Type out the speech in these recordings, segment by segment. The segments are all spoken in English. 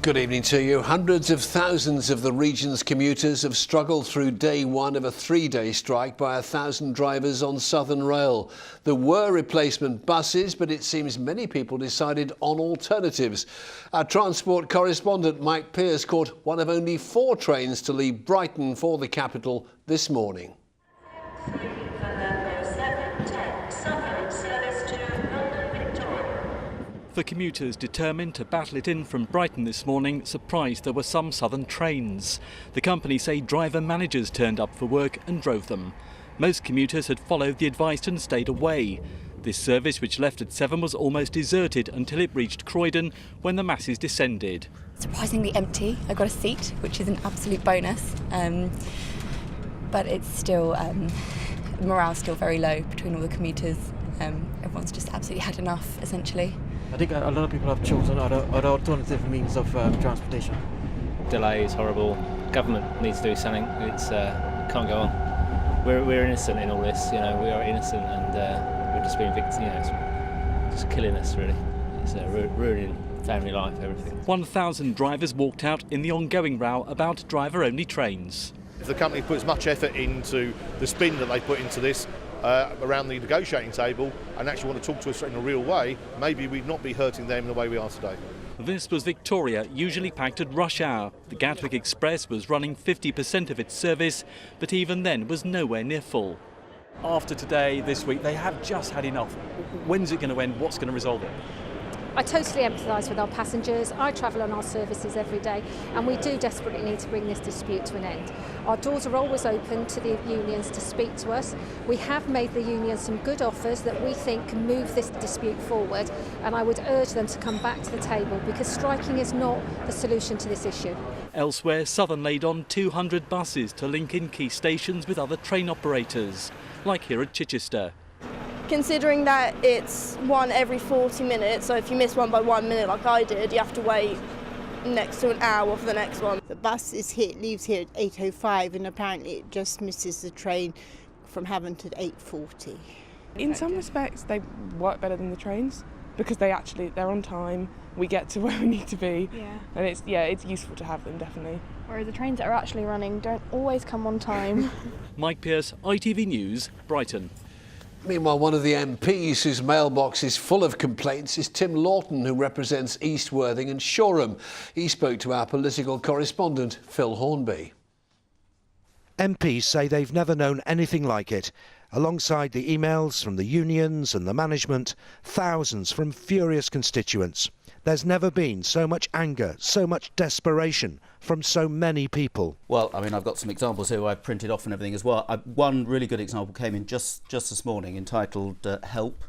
Good evening to you. Hundreds of thousands of the region's commuters have struggled through day one of a three-day strike by 1,000 drivers on Southern Rail. There were replacement buses, but it seems many people decided on alternatives. Our transport correspondent Mike Pearce caught one of only 4 trains to leave Brighton for the capital this morning. For commuters determined to battle it in from Brighton this morning, surprised there were some southern trains. The company say driver managers turned up for work and drove them. Most commuters had followed the advice and stayed away. This service, which left at 7, was almost deserted until it reached Croydon when the masses descended. Surprisingly empty. I got a seat, which is an absolute bonus. But it's still, morale's still very low between all the commuters. Everyone's just absolutely had enough, essentially. I think a lot of people have chosen other alternative means of transportation. Delay is horrible. Government needs to do something. It's can't go on. We're innocent in all this. We are innocent, and we're just being victims. It's just killing us really. It's ruining family life, everything. 1,000 drivers walked out in the ongoing row about driver-only trains. If the company puts much effort into the spin that they put into this, around the negotiating table and actually want to talk to us in a real way, maybe we'd not be hurting them in the way we are today. This was Victoria, usually packed at rush hour. The Gatwick Express was running 50% of its service, but even then was nowhere near full. After today, this week, they have just had enough. When's it going to end? What's going to resolve it? I totally empathise with our passengers. I travel on our services every day, and we do desperately need to bring this dispute to an end. Our doors are always open to the unions to speak to us. We have made the unions some good offers that we think can move this dispute forward, and I would urge them to come back to the table, because striking is not the solution to this issue. Elsewhere, Southern laid on 200 buses to link in key stations with other train operators, like here at Chichester. Considering that it's one every 40 minutes, so if you miss one by 1 minute like I did, you have to wait next to an hour for the next one. The bus leaves here at 8:05 and apparently it just misses the train from Havant at 8:40. In some respects they work better than the trains because they're on time, we get to where we need to be. Yeah. And it's useful to have them, definitely. Whereas the trains that are actually running don't always come on time. Mike Pearce, ITV News, Brighton. Meanwhile, one of the MPs whose mailbox is full of complaints is Tim Lawton, who represents East Worthing and Shoreham. He spoke to our political correspondent, Phil Hornby. MPs say they've never known anything like it. Alongside the emails from the unions and the management, thousands from furious constituents. There's never been so much anger, so much desperation from so many people. Well, I mean, I've got some examples here I've printed off and everything as well. One really good example came in just this morning, entitled Help.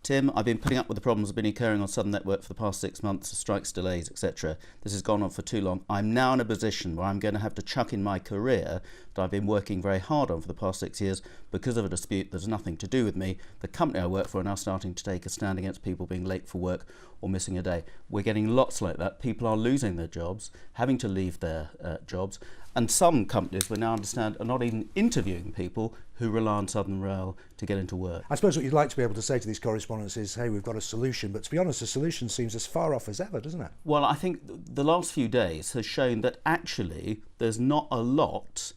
Tim, I've been putting up with the problems that have been occurring on Southern Network for the past 6 months, strikes, delays, etc. This has gone on for too long. I'm now in a position where I'm going to have to chuck in my career that I've been working very hard on for the past 6 years because of a dispute that has nothing to do with me. The company I work for are now starting to take a stand against people being late for work or missing a day. We're getting lots like that. People are losing their jobs, having to leave their jobs. And some companies, we now understand, are not even interviewing people who rely on Southern Rail to get into work. I suppose what you'd like to be able to say to these correspondents is, hey, we've got a solution. But to be honest, the solution seems as far off as ever, doesn't it? Well, I think the last few days has shown that actually there's not a lot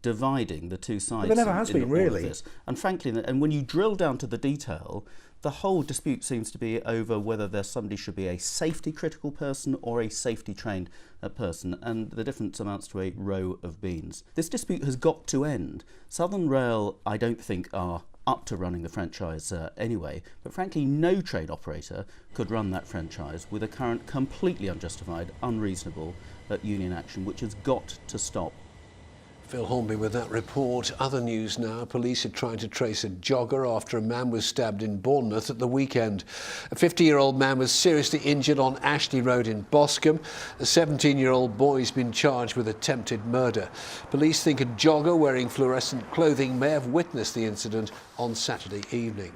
dividing the two sides. But there never has been, really. And frankly, and when you drill down to the detail, the whole dispute seems to be over whether somebody should be a safety critical person or a safety trained person, and the difference amounts to a row of beans. This dispute has got to end. Southern Rail, I don't think, are up to running the franchise anyway, but frankly no train operator could run that franchise with a current completely unjustified, unreasonable union action, which has got to stop. Phil Hornby with that report. Other news now. Police are trying to trace a jogger after a man was stabbed in Bournemouth at the weekend. A 50-year-old man was seriously injured on Ashley Road in Boscombe. A 17-year-old boy has been charged with attempted murder. Police think a jogger wearing fluorescent clothing may have witnessed the incident on Saturday evening.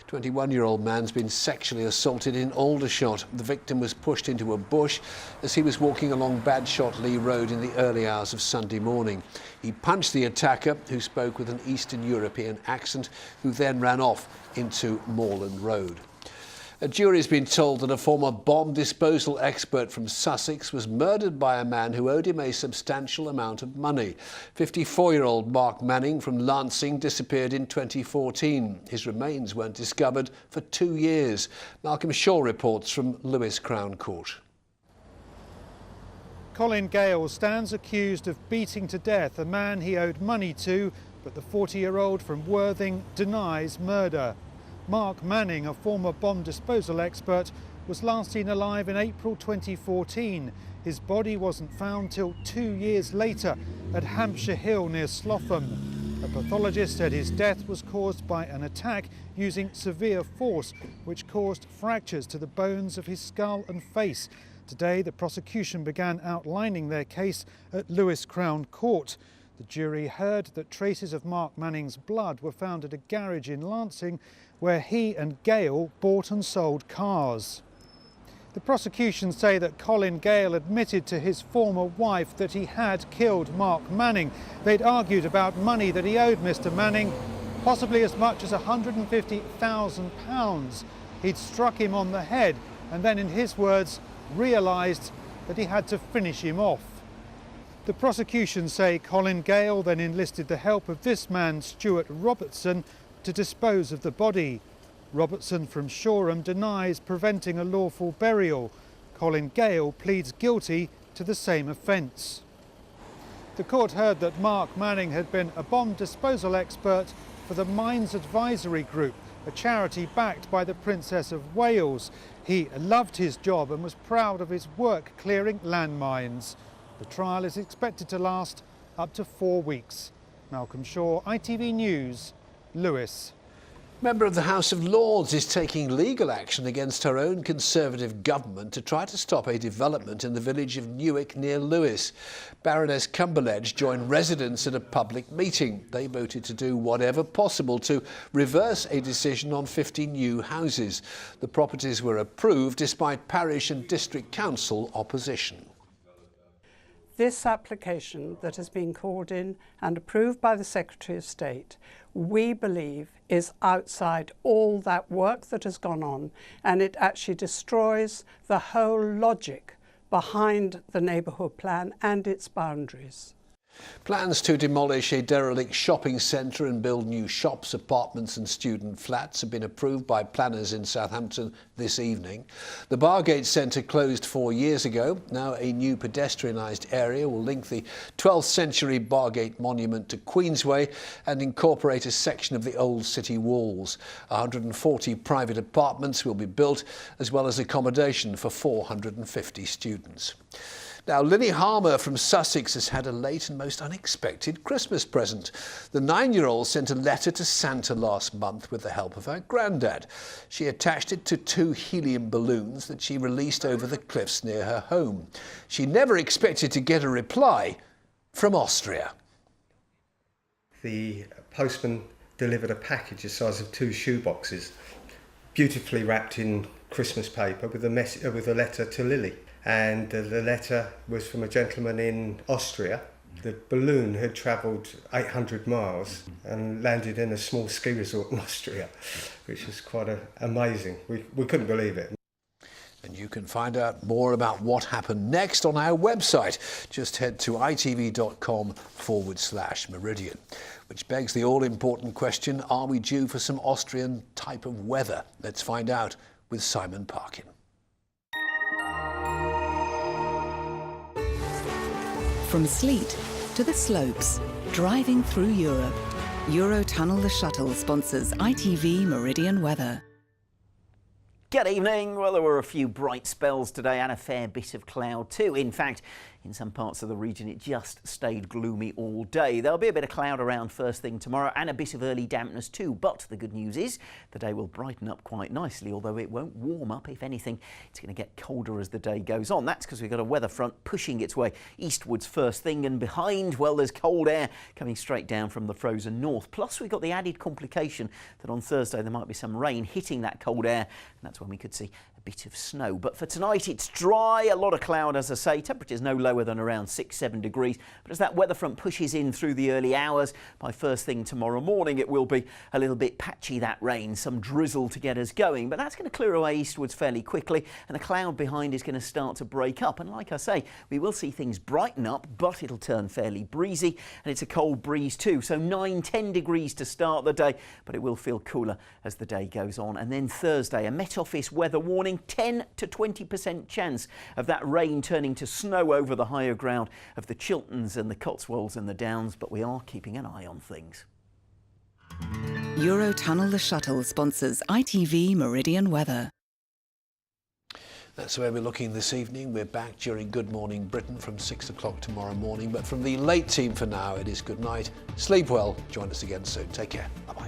21-year-old man's been sexually assaulted in Aldershot. The victim was pushed into a bush as he was walking along Badshot Lee Road in the early hours of Sunday morning. He punched the attacker, who spoke with an Eastern European accent, who then ran off into Moorland Road. A jury has been told that a former bomb disposal expert from Sussex was murdered by a man who owed him a substantial amount of money. 54-year-old Mark Manning from Lancing disappeared in 2014. His remains weren't discovered for 2 years. Malcolm Shaw reports from Lewes Crown Court. Colin Gale stands accused of beating to death a man he owed money to, but the 40-year-old from Worthing denies murder. Mark Manning, a former bomb disposal expert, was last seen alive in April 2014. His body wasn't found till 2 years later at Hampshire Hill near Slotham. A pathologist said his death was caused by an attack using severe force, which caused fractures to the bones of his skull and face. Today, the prosecution began outlining their case at Lewes Crown Court. The jury heard that traces of Mark Manning's blood were found at a garage in Lancing, where he and Gale bought and sold cars. The prosecution say that Colin Gale admitted to his former wife that he had killed Mark Manning. They'd argued about money that he owed Mr. Manning, possibly as much as £150,000. He'd struck him on the head and then, in his words, realised that he had to finish him off. The prosecution say Colin Gale then enlisted the help of this man, Stuart Robertson, to dispose of the body. Robertson from Shoreham denies preventing a lawful burial. Colin Gale pleads guilty to the same offence. The court heard that Mark Manning had been a bomb disposal expert for the Mines Advisory Group, a charity backed by the Princess of Wales. He loved his job and was proud of his work clearing landmines. The trial is expected to last up to 4 weeks. Malcolm Shaw, ITV News, Lewes. Member of the House of Lords is taking legal action against her own Conservative government to try to stop a development in the village of Newick near Lewes. Baroness Cumberledge joined residents at a public meeting. They voted to do whatever possible to reverse a decision on 50 new houses. The properties were approved despite parish and district council opposition. This application that has been called in and approved by the Secretary of State, we believe is outside all that work that has gone on, and it actually destroys the whole logic behind the neighbourhood plan and its boundaries. Plans to demolish a derelict shopping centre and build new shops, apartments and student flats have been approved by planners in Southampton this evening. The Bargate Centre closed 4 years ago. Now a new pedestrianised area will link the 12th century Bargate monument to Queensway and incorporate a section of the old city walls. 140 private apartments will be built, as well as accommodation for 450 students. Now, Linny Harmer from Sussex has had a late and most unexpected Christmas present. The 9-year-old sent a letter to Santa last month with the help of her granddad. She attached it to 2 helium balloons that she released over the cliffs near her home. She never expected to get a reply from Austria. The postman delivered a package the size of 2 shoeboxes, beautifully wrapped in Christmas paper with a letter to Lily. And the letter was from a gentleman in Austria. The balloon had travelled 800 miles and landed in a small ski resort in Austria, which was quite amazing. We couldn't believe it. And you can find out more about what happened next on our website. Just head to itv.com/Meridian, which begs the all-important question, are we due for some Austrian type of weather? Let's find out with Simon Parkin. From sleet to the slopes, driving through Europe, Eurotunnel the Shuttle sponsors ITV Meridian weather. Good evening. Well, there were a few bright spells today and a fair bit of cloud too. In fact, in some parts of the region it just stayed gloomy all day. There'll be a bit of cloud around first thing tomorrow and a bit of early dampness too, but the good news is the day will brighten up quite nicely, although it won't warm up. If anything, it's going to get colder as the day goes on. That's because we've got a weather front pushing its way eastwards first thing, and behind, well, there's cold air coming straight down from the frozen north. Plus we've got the added complication that on Thursday there might be some rain hitting that cold air, and that's when we could see a bit of snow. But for tonight, it's dry, a lot of cloud, as I say. Temperatures no lower than around 6-7 degrees. But as that weather front pushes in through the early hours, by first thing tomorrow morning, it will be a little bit patchy, that rain, some drizzle to get us going. But that's going to clear away eastwards fairly quickly, and the cloud behind is going to start to break up. And like I say, we will see things brighten up, but it'll turn fairly breezy, and it's a cold breeze too. So 9-10 degrees to start the day, but it will feel cooler as the day goes on. And then Thursday, a Met Office weather warning, 10 to 20% chance of that rain turning to snow over the higher ground of the Chilterns and the Cotswolds and the Downs, but we are keeping an eye on things. Eurotunnel the Shuttle sponsors ITV Meridian weather. That's where we're looking this evening. We're back during Good Morning Britain from 6 o'clock tomorrow morning. But from the late team for now, it is good night. Sleep well. Join us again soon. Take care. Bye-bye.